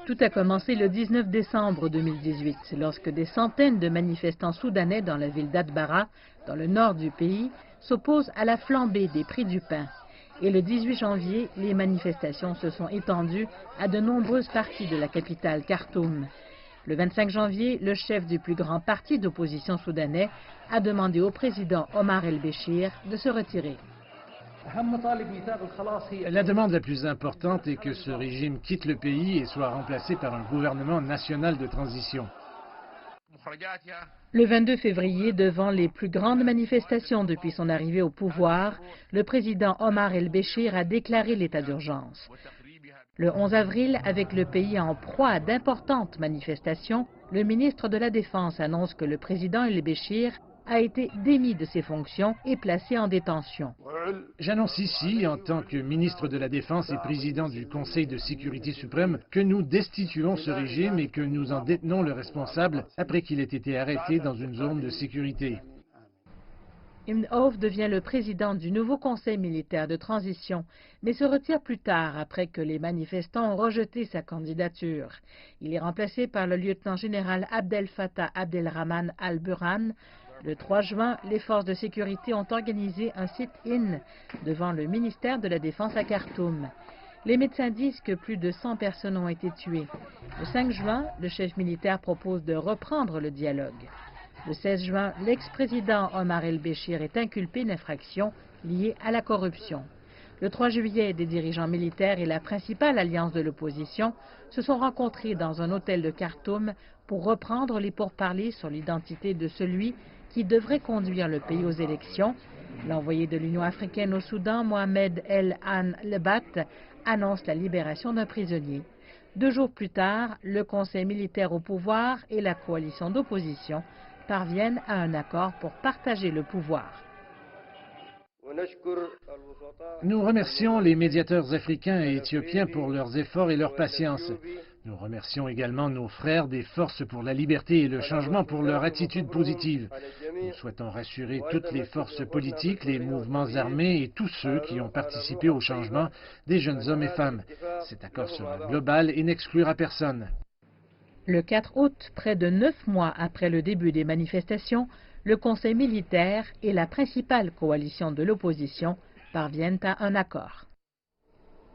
Tout a commencé le 19 décembre 2018, lorsque des centaines de manifestants soudanais dans la ville d'Atbara, dans le nord du pays, s'opposent à la flambée des prix du pain. Et le 18 janvier, les manifestations se sont étendues à de nombreuses parties de la capitale Khartoum. Le 25 janvier, le chef du plus grand parti d'opposition soudanais a demandé au président Omar el-Béchir de se retirer. La demande la plus importante est que ce régime quitte le pays et soit remplacé par un gouvernement national de transition. Le 22 février, devant les plus grandes manifestations depuis son arrivée au pouvoir, le président Omar el-Béchir a déclaré l'état d'urgence. Le 11 avril, avec le pays en proie à d'importantes manifestations, le ministre de la Défense annonce que le président el-Béchir a été démis de ses fonctions et placé en détention. J'annonce ici, en tant que ministre de la Défense et président du Conseil de sécurité suprême, que nous destituons ce régime et que nous en détenons le responsable après qu'il ait été arrêté dans une zone de sécurité. Ibn Auf devient le président du nouveau Conseil militaire de transition, mais se retire plus tard après que les manifestants ont rejeté sa candidature. Il est remplacé par le lieutenant-général Abdel Fattah Abdelrahman al-Burhan. Le 3 juin, les forces de sécurité ont organisé un sit-in devant le ministère de la Défense à Khartoum. Les médecins disent que plus de 100 personnes ont été tuées. Le 5 juin, le chef militaire propose de reprendre le dialogue. Le 16 juin, l'ex-président Omar el-Béchir est inculpé d'infractions liées à la corruption. Le 3 juillet, des dirigeants militaires et la principale alliance de l'opposition se sont rencontrés dans un hôtel de Khartoum pour reprendre les pourparlers sur l'identité de celui qui devrait conduire le pays aux élections. L'envoyé de l'Union africaine au Soudan, Mohamed El-Han Lebat, annonce la libération d'un prisonnier. 2 jours plus tard, le Conseil militaire au pouvoir et la coalition d'opposition parviennent à un accord pour partager le pouvoir. Nous remercions les médiateurs africains et éthiopiens pour leurs efforts et leur patience. Nous remercions également nos frères des Forces pour la liberté et le changement pour leur attitude positive. Nous souhaitons rassurer toutes les forces politiques, les mouvements armés et tous ceux qui ont participé au changement, des jeunes hommes et femmes. Cet accord sera global et n'exclura personne. Le 4 août, près de 9 mois après le début des manifestations, le Conseil militaire et la principale coalition de l'opposition parviennent à un accord.